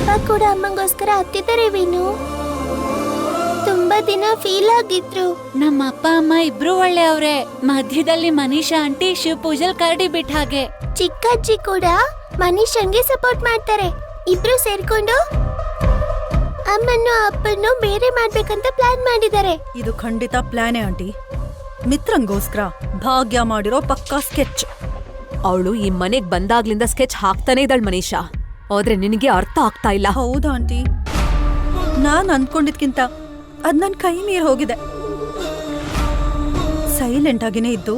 ಅಪ್ಪ ಕೂಡ ಅಮ್ಮಂಗೋಸ್ಕರ ಹತ್ತಿದ್ದಾರೆ ವೀನು. ತುಂಬಾ ದಿನ ಫೀಲ್ ಆಗಿದ್ರು. ನಮ್ಮ ಅಪ್ಪ ಅಮ್ಮ ಇಬ್ರು ಒಳ್ಳೆಯವ್ರೆ. ಮಧ್ಯದಲ್ಲಿ ಮನೀಷಾ ಆಂಟಿ ಶಿವ ಪೂಜಲ್ ಕರಡಿ ಬಿಟ್ಟ ಹಾಗೆ. ಚಿಕ್ಕಜ್ಜಿ ಕೂಡ ಮನೀಶನ್ಗೆ ಸಪೋರ್ಟ್ ಮಾಡ್ತಾರೆ. ಇಬ್ರು ಸೇರ್ಕೊಂಡು ಅಮ್ಮನ್ನು ಅಪ್ಪನ್ನು ಬೇರೆ ಮಾಡ್ಬೇಕಂತ ಪ್ಲಾನ್ ಮಾಡಿದ್ದಾರೆ. ಇದು ಖಂಡಿತ ಪ್ಲಾನೇ ಆಂಟಿ. ಮಿತ್ರಂಗೋಸ್ಕರ ಭಾಗ್ಯ ಮಾಡಿರೋ ಪಕ್ಕಾ ಸ್ಕೆಚ್. ಅವಳು ಈ ಮನೆಗ್ ಬಂದಾಗ್ಲಿಂದ ಸ್ಕೆಚ್ ಹಾಕ್ತಾನೆ ಇದ್ದಾಳ್ ಮನೀಷಾ. ಆದ್ರೆ ನಿನಗೆ ಅರ್ಥ ಆಗ್ತಾ ಇಲ್ಲ. ಹೌದಾ ಆಂಟಿ? ನಾನ್ ಅಂದ್ಕೊಂಡಿದ್ಕಿಂತ ಅದ್ ನನ್ ಕೈ ಮೀರ್ ಹೋಗಿದೆ. ಸೈಲೆಂಟ್ ಆಗಿನೇ ಇದ್ದು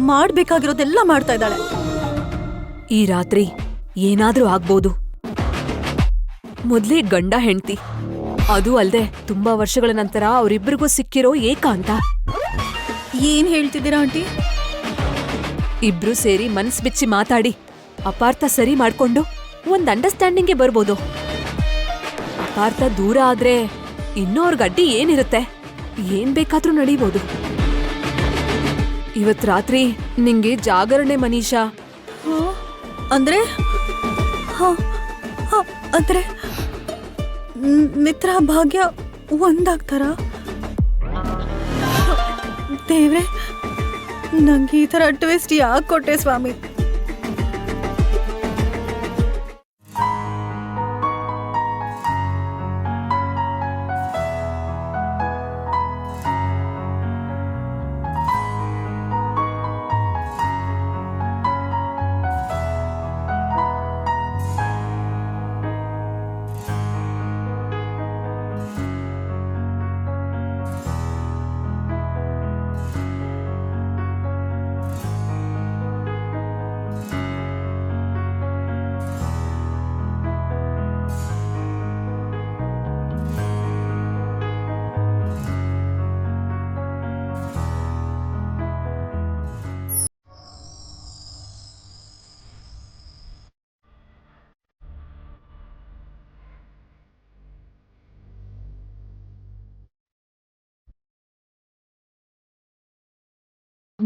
ಮಾಡ್ಬೇಕಾಗಿರೋದೆಲ್ಲ ಮಾಡ್ತಾ ಇದ್ದಾಳೆ. ಈ ರಾತ್ರಿ ಏನಾದ್ರೂ ಆಗ್ಬೋದು. ಮೊದ್ಲೇ ಗಂಡ ಹೆಂಡ್ತಿ, ಅದು ಅಲ್ದೆ ತುಂಬಾ ವರ್ಷಗಳ ನಂತರ ಅವರಿಬ್ಬರಿಗೂ ಸಿಕ್ಕಿರೋ ಏಕಾಂತ. ಏನ್ ಹೇಳ್ತಿದ್ದೀರಾ ಆಂಟಿ? ಇಬ್ರು ಸೇರಿ ಮನ್ಸ್ ಬಿಚ್ಚಿ ಮಾತಾಡಿ ಅಪಾರ್ಥ ಸರಿ ಮಾಡ್ಕೊಂಡು ಒಂದ್ ಅಂಡರ್ಸ್ಟ್ಯಾಂಡಿಂಗ್ಗೆ ಬರ್ಬೋದು. ಅಪಾರ್ಥ ದೂರ ಆದ್ರೆ ಇನ್ನೋರ್ಗ್ ಅಡ್ಡಿ ಏನಿರುತ್ತೆ? ಏನ್ ಬೇಕಾದ್ರೂ ನಡೀಬೋದು. ಇವತ್ ರಾತ್ರಿ ನಿಂಗೆ ಜಾಗರಣೆ ಮನೀಷಾ. ಅಂದ್ರೆ ಅಂದ್ರೆ ಮಿತ್ರ ಭಾಗ್ಯ ಒಂದಾಗ್ತಾರ? ದೇವ್ರೆ, ನಂಗೆ ಈ ತರ ಟ್ವಿಸ್ಟ್ ಯಾಕೆ ಕೊಟ್ಟೆ ಸ್ವಾಮಿ?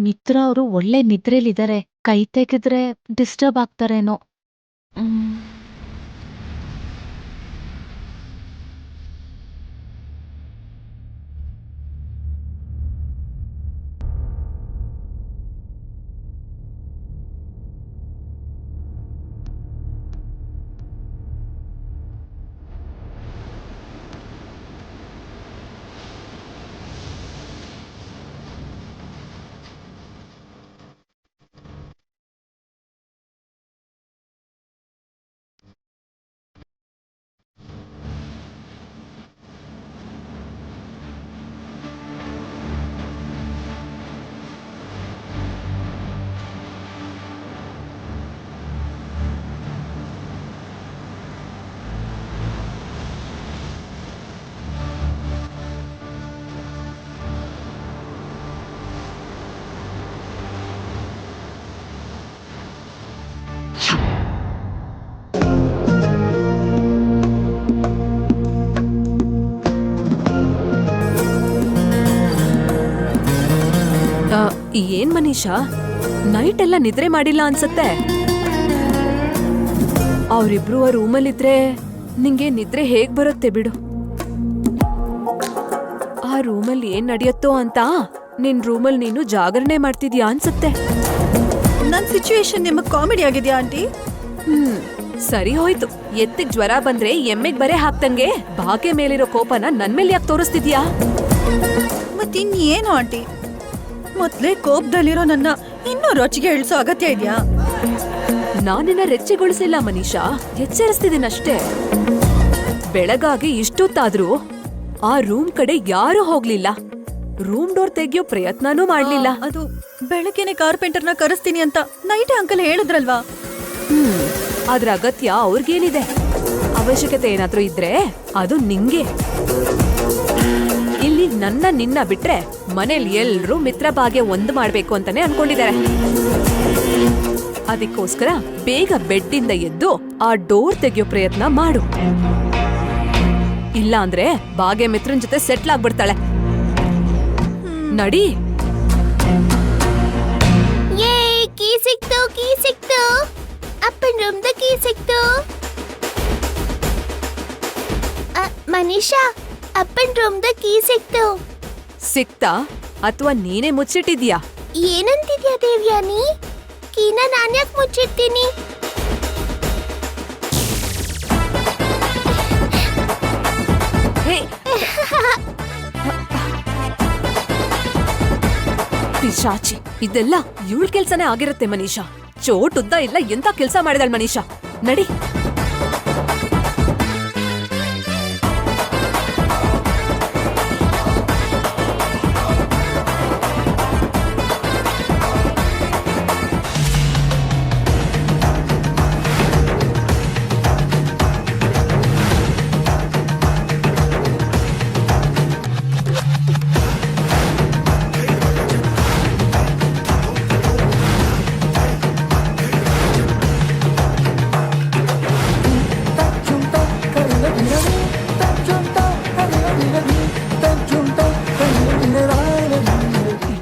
ಮಿತ್ರ ಅವರು ಒಳ್ಳೆ ನಿದ್ರೆಲಿದ್ದಾರೆ. ಕೈ ತೆಗೆದ್ರೆ ಡಿಸ್ಟರ್ಬ್ ಆಗ್ತಾರೇನೋ. ಏನ್ ಮನೀಷಾ, ನೈಟ್ ಎಲ್ಲ ನಿದ್ರೆ ಮಾಡಿಲ್ಲ ಅನ್ಸತ್ತೆ. ಅವ್ರಿಬ್ರು ಆ ರೂಮಲ್ಲಿದ್ರೆ ನಿಂಗೆ ನಿದ್ರೆ ಹೇಗ್ ಬರುತ್ತೆ ಬಿಡು. ಆ ರೂಮಲ್ಲಿ ಏನ್ ನಡೆಯುತ್ತೋ ಅಂತ ನಿನ್ ರೂಮಲ್ಲಿ ನೀನು ಜಾಗರಣೆ ಮಾಡ್ತಿದ್ಯಾ ಅನ್ಸತ್ತೆ. ನನ್ ಸಿಚುವೇಶನ್ ನಿಮಗ್ ಕಾಮಿಡಿ ಆಗಿದ್ಯಾ ಆಂಟಿ? ಸರಿ ಹೋಯ್ತು. ಎತ್ತಿಗ್ ಜ್ವರ ಬಂದ್ರೆ ಎಮ್ಮೆಗ್ ಬರೆ ಹಾಕ್ತಂಗೆ ಭಾಗ್ಯ ಮೇಲಿರೋ ಕೋಪನ ನನ್ ಮೇಲೆ ಯಾಕೆ ತೋರಿಸ್ತಿದ್ಯಾ? ಮತ್ತಿನ್ನೇನು ಆಂಟಿ? ಮೊದ್ಲೇ ಕೋಪದಲ್ಲಿರೋ ನನ್ನ ಇನ್ನೂ ರೊಚ್ಚಿಗೆ ಇಳಿಸೋ ಅಗತ್ಯ ಇದೆಯಾ? ನಾನಿನ್ನ ರೆಚ್ಚಿಗೊಳಿಸಿಲ್ಲ ಮನೀಷಾ, ಎಚ್ಚರಿಸ್ತಿದ್ದೀನಷ್ಟೇ. ಬೆಳಗಾಗಿ ಇಷ್ಟೊತ್ತಾದ್ರೂ ಆ ರೂಮ್ ಕಡೆ ಯಾರೂ ಹೋಗ್ಲಿಲ್ಲ. ರೂಮ್ ಡೋರ್ ತೆಗಿಯೋ ಪ್ರಯತ್ನನೂ ಮಾಡ್ಲಿಲ್ಲ. ಅದು ಬೆಳಗ್ಗೆನೆ ಕಾರ್ಪೆಂಟರ್ನ ಕರೆಸ್ತೀನಿ ಅಂತ ನೈಟ್ ಅಂಕಲ್ ಹೇಳಿದ್ರಲ್ವಾ? ಅದ್ರ ಅಗತ್ಯ ಅವ್ರಿಗೇನಿದೆ? ಅವಶ್ಯಕತೆ ಏನಾದ್ರೂ ಇದ್ರೆ ಅದು ನಿಂಗೆ. ಇಲ್ಲಿ ನಿನ್ನ ಬಿಟ್ರೆ ಮನೇಲಿ ಎಲ್ರೂ ಮಿತ್ರ ಭಾಗ್ಯ ಒಂದು ಮಾಡ್ಬೇಕು ಅಂತಾನೆ ಅನ್ಕೊಂಡಿದ್ದಾರೆ. ಅದಕ್ಕೋಸ್ಕರ ಬೇಗ ಬೆಡ್ಡಿಂದ ಎದ್ದು ಆ ಡೋರ್ ತೆಗಿಯೋ ಪ್ರಯತ್ನ ಮಾಡು. ಇಲ್ಲ ಅಂದ್ರೆ ಭಾಗ್ಯ ಮಿತ್ರನ್ ಜೊತೆ ಸೆಟ್ಲ್ ಆಗ್ಬಿಡ್ತಾಳೆ. ನಡಿ. ಕೀ ಸಿಕ್ತು. ಅಪ್ಪನ ರೂಮ್ದ ಕೀ ಸಿಕ್ತು. ಮನೀಷಾ, ಅಪ್ಪನ್ ರೂಮ್ದ ಕೀ ಸಿಕ್ತು. ಸಿಕ್ತಾ ಅಥವಾ ನೀನೇ ಮುಚ್ಚಿಟ್ಟಿದ್ಯಾ? ಏನಂತಿದ್ಯಾ ದೇವ್ಯಾನಿ? ಕೀನ ನಾನ್ಯಾಕ್ ಮುಚ್ಚಿಡ್ತೀನಿ? ಹೇ ಪಿಶಾಚಿ, ಇದೆಲ್ಲ ಇವಳ ಕೆಲ್ಸನೇ ಆಗಿರುತ್ತೆ ಮನೀಷಾ. ಚೋಟ್ ಉದ್ದ ಇಲ್ಲ, ಎಂತ ಕೆಲ್ಸ ಮಾಡಿದಾಳ್ ಮನೀಷಾ. ನಡಿ.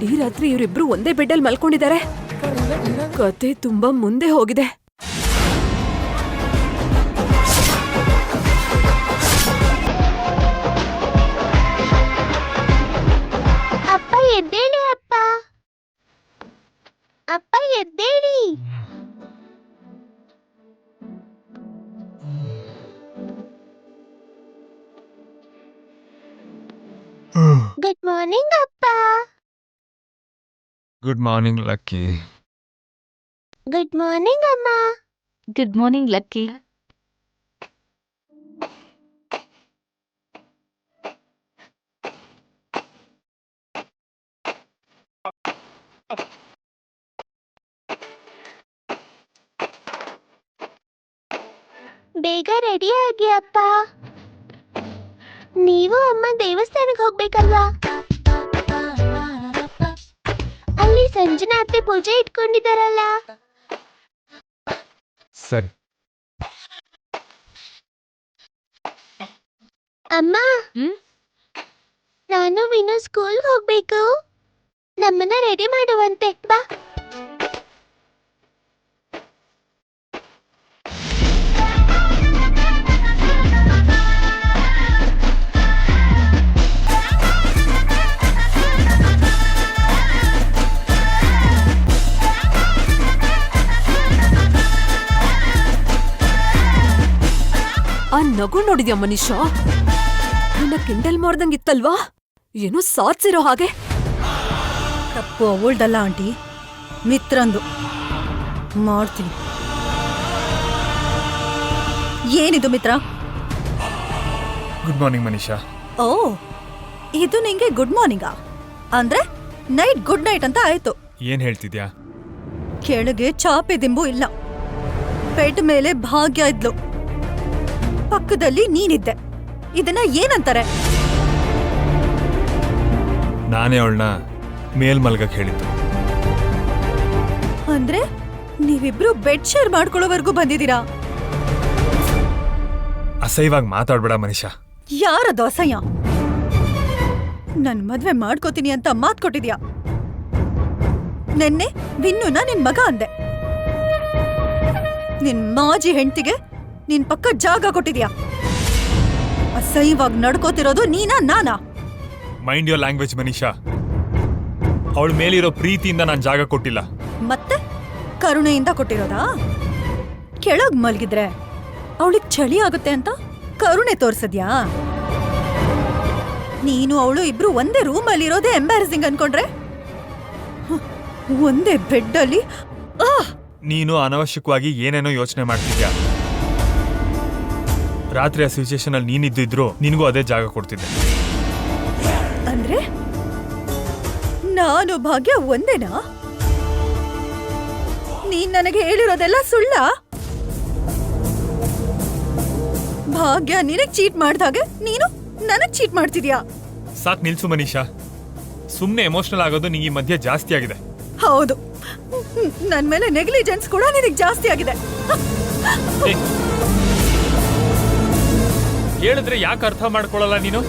ಇಡೀ ರಾತ್ರಿ ಇವರಿಬ್ರು ಒಂದೇ ಬೆಡ್ಡಲ್ಲಿ ಮಲ್ಕೊಂಡಿದ್ದಾರೆ. ಕತೆ ತುಂಬಾ ಮುಂದೆ ಹೋಗಿದೆ. ಅಪ್ಪ ಎದ್ದೇಳಿ ಅಪ್ಪ. ಅಪ್ಪ ಎದ್ದೇಳಿ. ಗುಡ್ ಮಾರ್ನಿಂಗ್ ಅಪ್ಪ. Good morning Lucky. Good morning ಅಮ್ಮ. Good morning Lucky. ಬೇಗ ರೆಡಿ ಆಗಿ ಅಪ್ಪ. ನೀವು ಅಮ್ಮ ದೇವಸ್ಥಾನಕ್ಕೆ ಹೋಗ್ಬೇಕಲ್ವಾ? ಅಲ್ಲಿ ಸಂಜನಾ ಅತ್ತೆ ಪೂಜೆ ಇಟ್ಕೊಂಡಿದಾರಲ್ಲ. ಸರಿ. ಅಮ್ಮ, ಹ್ಮ್? ನಾನು ವಿನು ಸ್ಕೂಲ್ಗೆ ಹೋಗ್ಬೇಕು. ನಮ್ಮನ್ನ ರೆಡಿ ಮಾಡುವಂತೆ ಬಾ. ಆ ನಗು ನೋಡಿದ್ಯಾ ಮನೀಷಾ? ನಿನ್ನ ಕಿಂಡಲ್ ಮಾಡ್ದಂಗಿತ್ತಲ್ವಾ? ಏನೋ ಸಾಧಿಸಿರೋ ಹಾಗೆ. ತಪ್ಪು ಅವಳ್ದಲ್ಲ ಆಂಟಿ, ಮಿತ್ರಂದು. ಮಾಡ್ತೀನಿ. ಏನಿದು ಮಿತ್ರ? Good morning Manisha. ಓ, ಇದು ನಿಂಗೆ ಗುಡ್ ಮಾರ್ನಿಂಗಾ? ಅಂದ್ರೆ ನೈಟ್ ಗುಡ್ ನೈಟ್ ಅಂತ ಆಯ್ತು. ಏನ್ ಹೇಳ್ತಿದ್ಯಾ? ಕೆಳಗೆ ಚಾಪೆ ದಿಂಬು ಇಲ್ಲ. ಬೆಡ್ ಮೇಲೆ ಭಾಗ್ಯ ಇದ್ಲು, ಪಕ್ಕದಲ್ಲಿ ನೀನಿದ್ದೆ. ಇದನ್ನ ಏನಂತಾರೆ? ನಾನೇ ಅವಳನ್ನ ಮೇಲ್ ಮಲ್ಗಕ್ ಹೇಳಿದ್ದು. ಅಂದ್ರೆ ನೀವಿಬ್ರು ಬೆಡ್ ಶೇರ್ ಮಾಡ್ಕೊಳ್ಳೋವರೆಗೂ ಬಂದಿದ್ದೀರಾ? ಅಸಹ್ಯವಾಗಿ ಮಾತಾಡ್ಬೇಡ ಮನೀಷಾ. ಯಾರದು ಅಸಹ್ಯ? ನನ್ ಮದ್ವೆ ಮಾಡ್ಕೋತೀನಿ ಅಂತ ಮಾತ್ ಕೊಟ್ಟಿದ್ಯಾ. ನೆನ್ನೆ ವಿನ್ನುನ ನಿನ್ ಮಗ ಅಂದೆ. ನಿನ್ ಮಾಜಿ ಹೆಂಡ್ತಿಗೆ ನಿನ್ ಪಕ್ಕ ಜಾಗ ಕೊಟ್ಟಿದ್ಯಾ. ಅಸಹ್ಯವಾಗಿ ನಡ್ಕೋತಿರೋದು ನೀನಾ ನಾನಾ? Mind your language Manisha. ಅವಳ ಮೇಲಿರೋ ಪ್ರೀತಿಯಿಂದ ನಾನು ಜಾಗ ಕೊಟ್ಟಿಲ್ಲ. ಮತ್ತೆ ಕರುಣೆಯಿಂದ ಕೊಟ್ಟಿರೋದಾ? ಕೆಳಗ್ ಮಲ್ಗಿದ್ರೆ ಅವಳಿಗೆ ಚಳಿ ಆಗುತ್ತೆ ಅಂತ ಕರುಣೆ ತೋರ್ಸದ್ಯಾ? ನೀನು ಅವಳು ಇಬ್ರು ಒಂದೇ ರೂಮಲ್ಲಿ ಇರೋದೇ ಎಂಬ್ಯಾರಸಿಂಗ್ ಅನ್ಕೊಂಡ್ರೆ, ಒಂದೇ ಬೆಡ್ ಅಲ್ಲಿ ನೀನು ಅನವಶ್ಯಕವಾಗಿ ಏನೇನೋ ಯೋಚನೆ ಮಾಡ್ತಿದ್ಯಾ. ರಾತ್ರಿ ಆ ಸಿಚುಯೇಷನ್ ಅಲ್ಲಿ ನೀನಿದ್ದಿದ್ರು ನಿನಗೂ ಅದೇ ಜಾಗ ಕೊಡ್ತಿದ್ದೆ. ಅಂದ್ರೆ ನಾನು ಭಾಗ್ಯ ಒಂದೇನಾ? ನೀನ್ ನನಗೆ ಹೇಳಿರೋದೆಲ್ಲ ಸುಳ್ಳ? ಭಾಗ್ಯ ನಿನಗ್ ಚೀಟ್ ಮಾಡ್ದಾಗೆ ನೀನು ನನಗ್ ಚೀಟ್ ಮಾಡ್ತಿದ್ಯಾ? ಸಾಕ್ ನಿಲ್ಸು ಮನೀಷಾ. ಸುಮ್ನೆ ಎಮೋಷನಲ್ ಆಗೋದು ನಿಂಗೆ ಈ ಮಧ್ಯೆ ಜಾಸ್ತಿ ಆಗಿದೆ. ಹೌದು, ನನ್ ಮೇಲೆ ನೆಗ್ಲಿಜೆನ್ಸ್ ಕೂಡ ನಿನಗ್ ಜಾಸ್ತಿ ಆಗಿದೆ. ಏ, ಹೇಳಿದ್ರೆ ಯಾಕೆ ಅರ್ಥ ಮಾಡ್ಕೊಳ್ಳಲ್ಲ ನೀನು?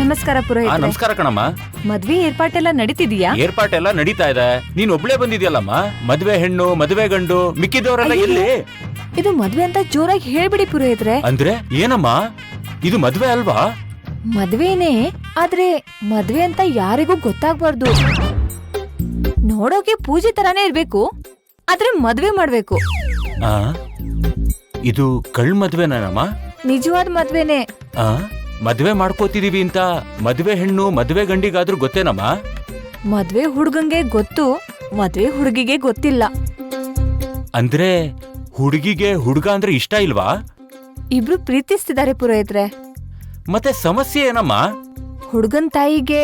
ನಮಸ್ಕಾರ ಪುರೋಹಿತ್ರೆ. ನಮಸ್ಕಾರ ಕಣಮ್ಮ. ಮದ್ವೆ ಏರ್ಪಾಟೆಲ್ಲ ನಡೀತಿದ್ಯಾ? ಏರ್ಪಾಟೆಲ್ಲ ನಡೀತಾ ಇದೆ. ನೀನ್ ಒಬ್ಳೇ ಬಂದಿದ್ಯಲ್ಲಮ್ಮ. ಮದ್ವೆ ಹೆಣ್ಣು ಮದ್ವೆ ಗಂಡು ಮಿಕ್ಕಿದವರೆಲ್ಲ ಎಲ್ಲಿ? ಇದು ಮದ್ವೆ ಅಂತ ಜೋರಾಗಿ ಹೇಳ್ಬಿಡಿ ಪುರೋಹಿತ್ರೆ. ಅಂದ್ರೆ ಏನಮ್ಮ, ಇದು ಮದ್ವೆ ಅಲ್ವಾ? ಮದ್ವೆನೇ, ಆದ್ರೆ ಮದ್ವೆ ಅಂತ ಯಾರಿಗೂ ಗೊತ್ತಾಗ್ಬಾರ್ದು. ನೋಡೋಕೆ ಪೂಜೆ ತರಾನೇ ಇರ್ಬೇಕು, ಆದ್ರೆ ಮದ್ವೆ ಮಾಡ್ಬೇಕು. ಆ, ಇದು ಕಳ್ ಮದ್ವೆನಮ್ಮ? ನಿಜವಾದ ಮದ್ವೆನೇ. ಆ, ಮದ್ವೆ ಮಾಡ್ಕೋತಿದೀವಿ ಅಂತ ಮದ್ವೆ ಹೆಣ್ಣು ಮದ್ವೆ ಗಂಡಿಗಾದ್ರೂ ಗೊತ್ತೇನಮ್ಮ? ಮದ್ವೆ ಹುಡ್ಗಂಗೆ ಗೊತ್ತು, ಮದ್ವೆ ಹುಡುಗಿಗೆ ಗೊತ್ತಿಲ್ಲ. ಅಂದ್ರೆ ಹುಡುಗಿಗೆ ಹುಡುಗ ಅಂದ್ರೆ ಇಷ್ಟ ಇಲ್ವಾ? ಇಬ್ರು ಪ್ರೀತಿಸ್ತಿದ್ದಾರೆ ಪುರೋಹಿತ್ರೆ. ಮತ್ತೆ ಸಮಸ್ಯೆ ಏನಮ್ಮ? ಹುಡ್ಗನ್ ತಾಯಿಗೆ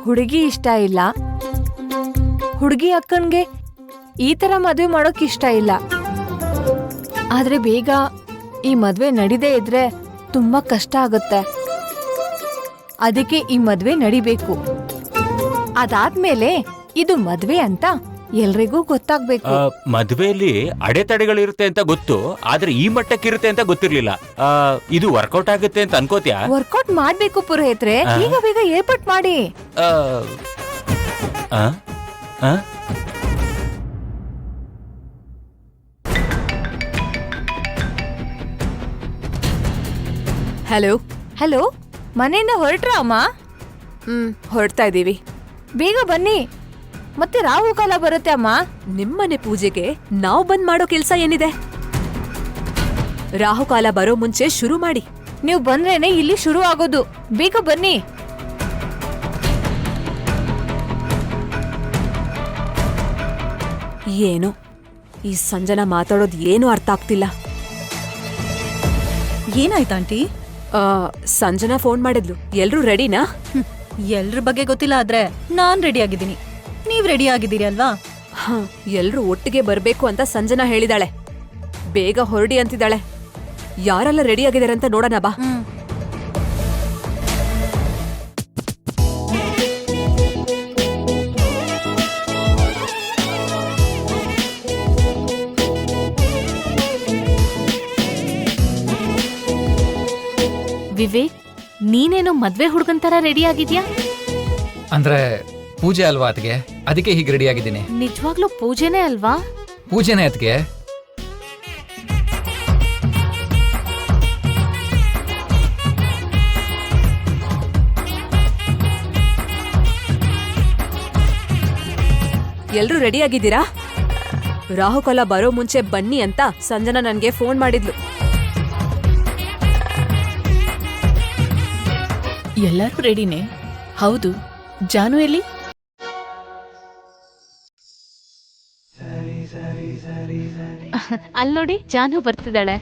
ಹುಡುಗಿ ಇಷ್ಟ ಇಲ್ಲ, ಹುಡುಗಿ ಅಕ್ಕನ್ಗೆ ಈ ತರ ಮದ್ವೆ ಮಾಡೋಕ್ ಇಷ್ಟ ಇಲ್ಲ. ಆದ್ರೆ ಬೇಗ ಈ ಮದ್ವೆ ನಡಿದೇ ಇದ್ರೆ ತುಂಬಾ ಕಷ್ಟ ಆಗುತ್ತೆ. ಅದಕ್ಕೆ ಈ ಮದ್ವೆ ನಡಿಬೇಕು. ಅದಾದ್ಮೇಲೆ ಇದು ಮದ್ವೆ ಅಂತ ಎಲ್ರಿಗೂ ಗೊತ್ತಾಗ್ಬೇಕು. ಮದ್ವೆಯಲ್ಲಿ ಅಡೆತಡೆಗಳಿರುತ್ತೆ ಅಂತ ಗೊತ್ತು, ಆದ್ರೆ ಈ ಮಟ್ಟಕ್ಕಿರುತ್ತೆ ಅಂತ ಗೊತ್ತಿರ್ಲಿಲ್ಲ. ಇದು ವರ್ಕೌಟ್ ಆಗುತ್ತೆ ಅಂತ ಅನ್ಕೋತ್ಯಾ? ವರ್ಕೌಟ್ ಮಾಡ್ಬೇಕು ಪುರೋಹಿತ್ರೆ, ಬೇಗ ಬೇಗ ಏರ್ಪಾಟ್ ಮಾಡಿ. ಆ, ಆ, ಆ? ಹಲೋ. ಹಲೋ, ಮನೆಯಿಂದ ಹೊರಟ್ರ ಅಮ್ಮ? ಹೊರಡ್ತಾ ಇದೀವಿ. ಬೇಗ ಬನ್ನಿ, ಮತ್ತೆ ರಾಹು ಕಾಲ ಬರುತ್ತೆ ಅಮ್ಮ. ನಿಮ್ಮನೆ ಪೂಜೆಗೆ ನಾವ್ ಬಂದ್ ಮಾಡೋ ಕೆಲ್ಸ ಏನಿದೆ? ರಾಹುಕಾಲ ಬರೋ ಮುಂಚೆ ಶುರು ಮಾಡಿ. ನೀವು ಬಂದ್ರೇನೆ ಇಲ್ಲಿ ಶುರು ಆಗೋದು. ಬೇಗ ಬನ್ನಿ. ಏನು ಈ ಸಂಜನಾ ಮಾತಾಡೋದು ಏನು ಅರ್ಥ ಆಗ್ತಿಲ್ಲ. ಏನಾಯ್ತು ಆಂಟಿ? ಸಂಜನಾ ಫೋನ್ ಮಾಡಿದ್ಲು. ಎಲ್ರೂ ರೆಡಿನಾ? ಎಲ್ರ ಬಗ್ಗೆ ಗೊತ್ತಿಲ್ಲ, ಆದ್ರೆ ನಾನ್ ರೆಡಿ ಆಗಿದ್ದೀನಿ. ನೀವ್ ರೆಡಿ ಆಗಿದ್ದೀರಿ ಅಲ್ವಾ? ಎಲ್ರೂ ಒಟ್ಟಿಗೆ ಬರ್ಬೇಕು ಅಂತ ಸಂಜನಾ ಹೇಳಿದಾಳೆ. ಬೇಗ ಹೊರಡಿ ಅಂತಿದ್ದಾಳೆ. ಯಾರೆಲ್ಲ ರೆಡಿ ಆಗಿದ್ದಾರೆ ಅಂತ ನೋಡೋಣ ಬಾ. ವಿವೇಕ್, ನೀನೇನೋ ಮದ್ವೆ ಹುಡ್ಗನ್ ತರ ರೆಡಿ ಆಗಿದ್ಯಾ? ಅಂದ್ರೆ ಪೂಜೆ ಅಲ್ವಾ ಅತ್ಗೆ, ಅದಕ್ಕೆ ಹೀಗೆ ರೆಡಿ ಆಗಿದ್ದೀನಿ. ನಿಜವಾಗ್ಲೂ ಪೂಜೆನೇ ಅಲ್ವಾ? ಪೂಜೆನೇ ಅತ್ಗೆ. ಎಲ್ರೂ ರೆಡಿ ಆಗಿದ್ದೀರಾ? ರಾಹುಕಾಲ ಬರೋ ಮುಂಚೆ ಬನ್ನಿ ಅಂತ ಸಂಜನಾ ನನ್ಗೆ ಫೋನ್ ಮಾಡಿದ್ಲು. ಎಲ್ಲರೂ ರೆಡಿನೇ? ಹೌದು. ಜಾನು ಎಲ್ಲಿ? ಅಲ್ಲಿ ನೋಡಿ, ಜಾನು ಬರ್ತಿದ್ದಾಳೆ.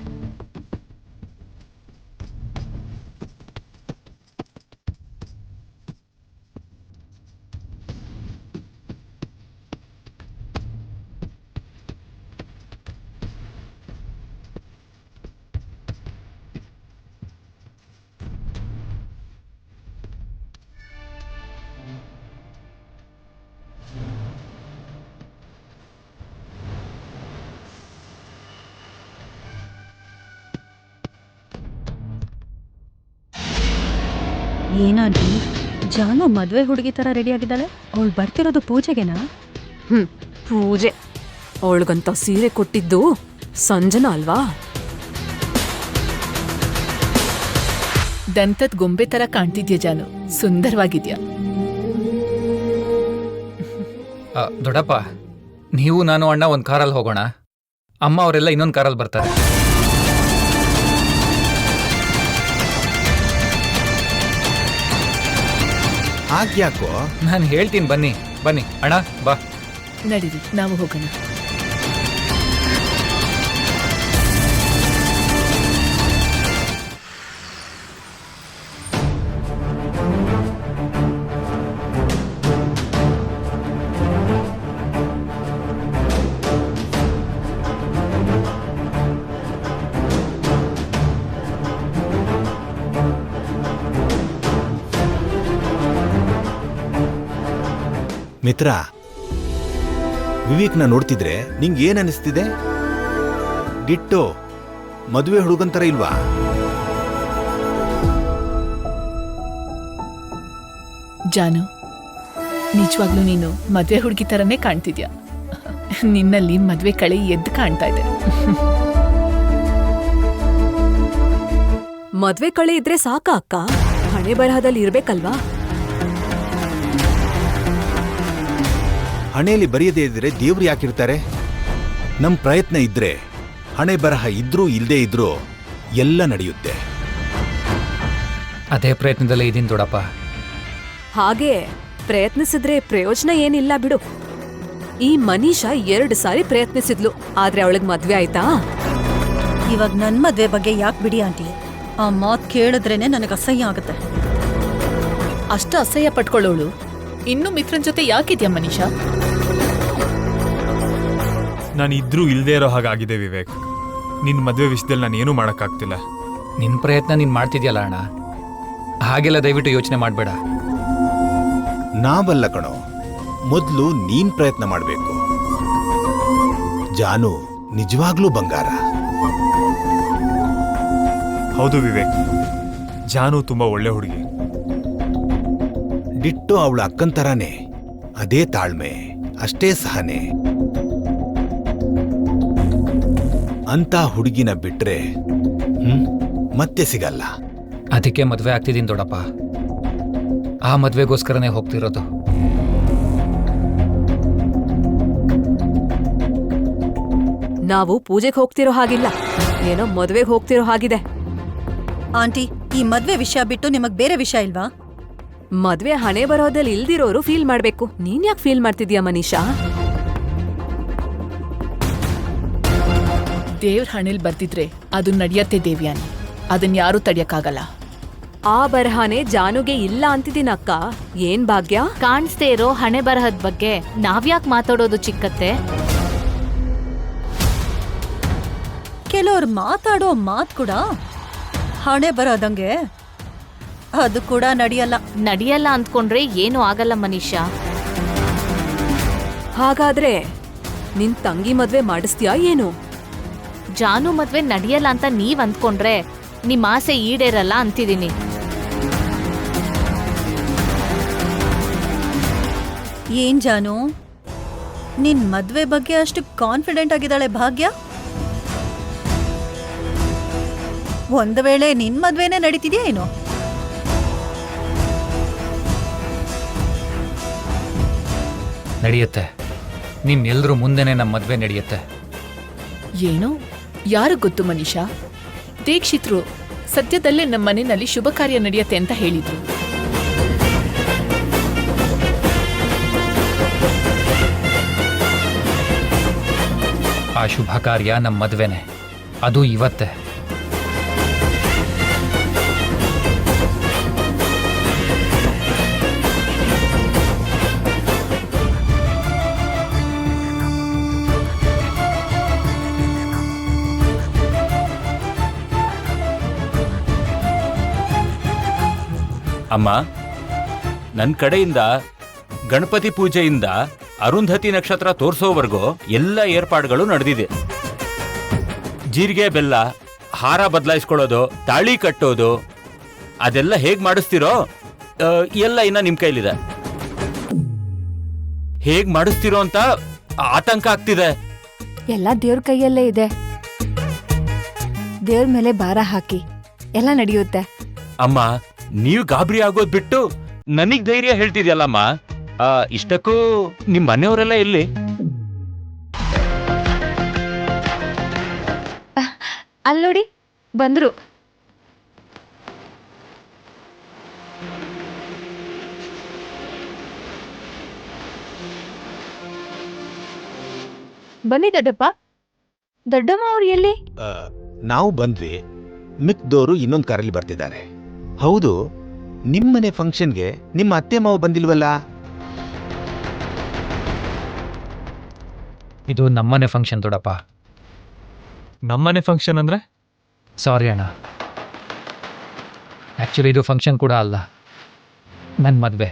ಏನಾಂಟಿ, ಜಾನು ಮದ್ವೆ ಹುಡುಗಿ ತರ ರೆಡಿ ಆಗಿದ್ದಾಳೆ. ಅವಳು ಬರ್ತಿರೋದು ಪೂಜೆಗೆನಾ? ಪೂಜೆ. ಅವಳಿಗಂತ ಸೀರೆ ಕೊಟ್ಟಿದ್ದು ಸಂಜನಾ ಅಲ್ವಾ? ದಂತದ ಗೊಂಬೆ ತರ ಕಾಣ್ತಿದ್ಯಾ ಜಾನು, ಸುಂದರವಾಗಿದ್ಯಾ. ದೊಡ್ಡಪ್ಪ, ನೀವು ನಾನು ಅಣ್ಣ ಒಂದ್ ಕಾರಲ್ಲಿ ಹೋಗೋಣ. ಅಮ್ಮ ಅವರೆಲ್ಲ ಇನ್ನೊಂದು ಕಾರಲ್ಲಿ ಬರ್ತಾರೆ. ಯಾಕೋ? ನಾನು ಹೇಳ್ತೀನಿ, ಬನ್ನಿ ಬನ್ನಿ ಅಣ್ಣ, ಬಾ. ನಡೀರಿ, ನಾವು ಹೋಗೋಣ. ಮಿತ್ರ, ವಿವೇಕ್ನ ನೋಡ್ತಿದ್ರೆ ನಿಂಗೆ ಏನ್ ಅನಿಸ್ತಿದೆ? ಡಿಟ್ಟೋ ಮದುವೆ ಹುಡುಗಂತರ ಇಲ್ವಾ? ಜಾನು, ನಿಜವಾಗ್ಲೂ ನೀನು ಮದ್ವೆ ಹುಡುಗಿ ತರನೇ ಕಾಣ್ತಿದ್ಯಾ. ನಿನ್ನಲ್ಲಿ ಮದ್ವೆ ಕಳೆ ಎದ್ದು ಕಾಣ್ತಾ ಇದೆ. ಮದ್ವೆ ಕಳೆ ಇದ್ರೆ ಸಾಕಾ ಅಕ್ಕ? ಹಣೆ ಬರಹದಲ್ಲಿ ಇರ್ಬೇಕಲ್ವಾ? ಹಣೆಯಲ್ಲಿ ಬರೆಯದೇ ಇದ್ರೆ ದೇವ್ರು ಯಾಕಿರ್ತಾರೆ? ನಮ್ ಪ್ರಯತ್ನ ಇದ್ರೆ ಹಣೆ ಬರಹ ಇದ್ರೂ ಇಲ್ದೇ ಇದ್ರೂ ಎಲ್ಲ ನಡೆಯುತ್ತೆ. ಅದೇ ಪ್ರಯತ್ನದಲ್ಲೇ ಇದೀನಿ ದೊಡ್ಡಪ್ಪ. ಹಾಗೆ ಪ್ರಯತ್ನಿಸಿದ್ರೆ ಪ್ರಯೋಜನ ಏನಿಲ್ಲ ಬಿಡು. ಈ ಮನೀಷಾ 2 ಸಾರಿ ಪ್ರಯತ್ನಿಸಿದ್ಲು, ಆದ್ರೆ ಅವಳಿಗೆ ಮದ್ವೆ ಆಯ್ತಾ? ಇವಾಗ ನನ್ ಮದ್ವೆ ಬಗ್ಗೆ ಯಾಕೆ ಬಿಡಿ ಆಂಟಿ? ಆ ಮಾತ್ ಕೇಳಿದ್ರೇನೆ ನನಗೆ ಅಸಹ್ಯ ಆಗುತ್ತೆ. ಅಷ್ಟು ಅಸಹ್ಯ ಪಟ್ಕೊಳ್ಳೋಳು ಇನ್ನೂ ಮಿತ್ರನ್ ಜೊತೆ ಯಾಕಿದ್ಯಾ ಮನೀಷಾ? ನಾನು ಇದ್ರೂ ಇಲ್ದೇ ಇರೋ ಹಾಗಾಗಿದೆ ವಿವೇಕ್. ನಿನ್ ಮದ್ವೆ ವಿಷಯದಲ್ಲಿ ನಾನು ಏನೂ ಮಾಡಕ್ಕಾಗ್ತಿಲ್ಲ. ನಿನ್ ಪ್ರಯತ್ನ ನೀನ್ ಮಾಡ್ತಿದ್ಯಲ್ಲ ಅಣ್ಣ, ಹಾಗೆಲ್ಲ ದಯವಿಟ್ಟು ಯೋಚನೆ ಮಾಡ್ಬೇಡ. ನಾವಲ್ಲ ಕಣೋ, ಮೊದ್ಲು ನೀನ್ ಪ್ರಯತ್ನ ಮಾಡ್ಬೇಕು. ಜಾನು ನಿಜವಾಗ್ಲೂ ಬಂಗಾರ. ಹೌದು ವಿವೇಕ್, ಜಾನು ತುಂಬಾ ಒಳ್ಳೆ ಹುಡುಗಿ. ಡಿಟ್ಟೋ ಅವಳ ಅಕ್ಕನ್ ತರಾನೇ. ಅದೇ ತಾಳ್ಮೆ, ಅಷ್ಟೇ ಸಹನೆ. ಅಂತ ಹುಡುಗಿನ ಬಿಟ್ರೆ ಮತ್ತೆ ಸಿಗಲ್ಲ. ಅದಕ್ಕೆ ಮದ್ವೆ ಆಗ್ತಿದ್ದೀನಿ ದೊಡ್ಡಪ್ಪ. ಆ ಮದ್ವೆಗೋಸ್ಕರನೇ ಹೋಗ್ತಿರೋದು. ನಾವು ಪೂಜೆಗೆ ಹೋಗ್ತಿರೋ ಹಾಗಿಲ್ಲ, ಏನೋ ಮದ್ವೆಗೆ ಹೋಗ್ತಿರೋ ಹಾಗಿದೆ. ಆಂಟಿ, ಈ ಮದ್ವೆ ವಿಷಯ ಬಿಟ್ಟು ನಿಮಗ್ ಬೇರೆ ವಿಷಯ ಇಲ್ವಾ? ಮದ್ವೆ ಹಣೆ ಬರೋದಲ್ಲಿ ಇಲ್ದಿರೋರು ಫೀಲ್ ಮಾಡ್ಬೇಕು. ನೀನ್ ಯಾಕೆ ಫೀಲ್ ಮಾಡ್ತಿದ್ಯಾ ಮನೀಷಾ? ದೇವ್ರ ಹಣೆಲ್ ಬರ್ತಿದ್ರೆ ಅದು ನಡೆಯತ್ತೆ ದೇವ್ಯಾನಿ. ಅದನ್ ಯಾರೂ ತಡಿಯಕ್ಕಾಗಲ್ಲ. ಆ ಬರಹನೆ ಜಾನುಗೆ ಇಲ್ಲ ಅಂತಿದ್ದೀನಕ್ಕ. ಏನ್ ಭಾಗ್ಯ? ಕಾಣಿಸ್ದೇ ಇರೋ ಹಣೆ ಬರಹದ ಬಗ್ಗೆ ನಾವ್ಯಾಕ್ ಮಾತಾಡೋದು ಚಿಕ್ಕತ್ತೆ? ಕೆಲವ್ರು ಮಾತಾಡೋ ಮಾತ್ ಕೂಡ ಹಣೆ ಬರೋದಂಗೆ, ಅದು ಕೂಡ ನಡೆಯಲ್ಲ. ನಡೆಯಲ್ಲ ಅಂದ್ಕೊಂಡ್ರೆ ಏನೂ ಆಗಲ್ಲ ಮನೀಷಾ. ಹಾಗಾದ್ರೆ ನಿನ್ ತಂಗಿ ಮದ್ವೆ ಮಾಡಿಸ್ತೀಯಾ ಏನು? ಜಾನು ಮದ್ವೆ ನಡೆಯಲ್ಲ ಅಂತ ನೀವ್ ಅಂದ್ಕೊಂಡ್ರೆ ನಿಮ್ ಆಸೆ ಈಡೇರಲ್ಲ ಅಂತಿದೀನಿ. ಏನ್ ಜಾನು, ನಿನ್ ಮದ್ವೆ ಬಗ್ಗೆ ಅಷ್ಟು ಕಾನ್ಫಿಡೆಂಟ್ ಆಗಿದ್ದಾಳೆ ಭಾಗ್ಯ? ಒಂದು ವೇಳೆ ನಿನ್ ಮದ್ವೆನೇ ನಡೀತಿದ್ಯಾ ಏನೋ? ನಡೆಯುತ್ತೆ. ನಿಮ್ಮೆಲ್ಲರೂ ಮುಂದೆನೆ ನಮ್ಮ ಮದ್ವೆ ನಡೆಯುತ್ತೆ. ಏನೋ ಯಾರು ಗೊತ್ತು ಮನೀಷಾ. ದೀಕ್ಷಿತ್ರು ಸದ್ಯದಲ್ಲೇ ನಮ್ಮ ಮನೆಯಲ್ಲಿ ಶುಭ ಕಾರ್ಯ ನಡೆಯತ್ತೆ ಅಂತ ಹೇಳಿದ್ರು. ಆ ಶುಭ ಕಾರ್ಯ ನಮ್ಮ ಮದ್ವೆನೆ, ಅದು ಇವತ್ತೇ. ಅಮ್ಮ, ನನ್ನ ಕಡೆಯಿಂದ ಗಣಪತಿ ಪೂಜೆಯಿಂದ ಅರುಂಧತಿ ನಕ್ಷತ್ರ ತೋರಿಸೋವರೆಗೂ ಎಲ್ಲ ಏರ್ಪಾಡುಗಳು ನಡೆದಿದೆ. ಜೀರಿಗೆ ಬೆಲ್ಲ, ಹಾರ ಬದಲಾಯಿಸ್ಕೊಳ್ಳೋದು, ತಾಳಿ ಕಟ್ಟೋದು, ಅದೆಲ್ಲ ಹೇಗ್ ಮಾಡಿಸ್ತಿರೋ ಎಲ್ಲ ಇನ್ನ ನಿಮ್ ಕೈಲಿದೆ. ಹೇಗ್ ಮಾಡಿಸ್ತಿರೋ ಅಂತ ಆತಂಕ ಆಗ್ತಿದೆ. ಎಲ್ಲ ದೇವ್ರ ಕೈಯಲ್ಲೇ ಇದೆ. ದೇವ್ರ ಮೇಲೆ ಭಾರ ಹಾಕಿ ಎಲ್ಲ ನಡೆಯುತ್ತೆ. ಅಮ್ಮ, ನೀವು ಗಾಬರಿ ಆಗೋದ್ ಬಿಟ್ಟು ನನಗ್ ಧೈರ್ಯ ಹೇಳ್ತಿದ್ಯಲ್ಲಮ್ಮ. ಇಷ್ಟಕ್ಕೂ ನಿಮ್ ಮನೆಯವರೆಲ್ಲ ಎಲ್ಲಿ? ಅಲ್ಲೋಡಿ ಬಂದ್ರು. ಬನ್ನಿ ದೊಡ್ಡಪ್ಪ. ದೊಡ್ಡಮ್ಮ ಅವ್ರು ಎಲ್ಲಿ? ನಾವು ಬಂದ್ವಿ, ಮಿಕ್ದೋರು ಇನ್ನೊಂದು ಕಾರಲ್ಲಿ ಬರ್ತಿದ್ದಾರೆ. ಹೌದು, ನಿಮ್ಮನೆ ಫಂಕ್ಷನ್ಗೆ ನಿಮ್ಮ ಅತ್ತೆ ಮಾವ ಬಂದಿಲ್ವಲ್ಲ? ಇದು ನಮ್ಮನೆ ಫಂಕ್ಷನ್ ದೊಡ್ಡಪ್ಪ. ನಮ್ಮನೆ ಫಂಕ್ಷನ್ ಅಂದ್ರೆ? ಸಾರಿ ಅಣ್ಣ, ಆಕ್ಚುಲಿ ಇದು ಫಂಕ್ಷನ್ ಕೂಡ ಅಲ್ಲ, ನನ್ನ ಮದ್ವೆ.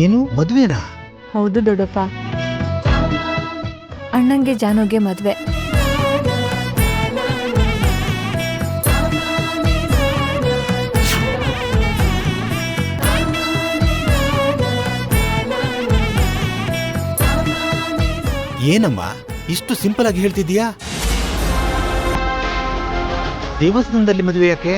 ಏನು ಮದ್ವೆನಾ? ಹೌದು ದೊಡ್ಡಪ್ಪ, ಅಣ್ಣಂಗೆ ಜಾನುಗೆ ಮದ್ವೆ. ಏನಮ್ಮ ಇಷ್ಟು ಸಿಂಪಲ್ ಆಗಿ ಹೇಳ್ತಿದ್ಯಾ? ದೇವಸ್ಥಾನದಲ್ಲಿ ಮದುವೆ ಯಾಕೆ?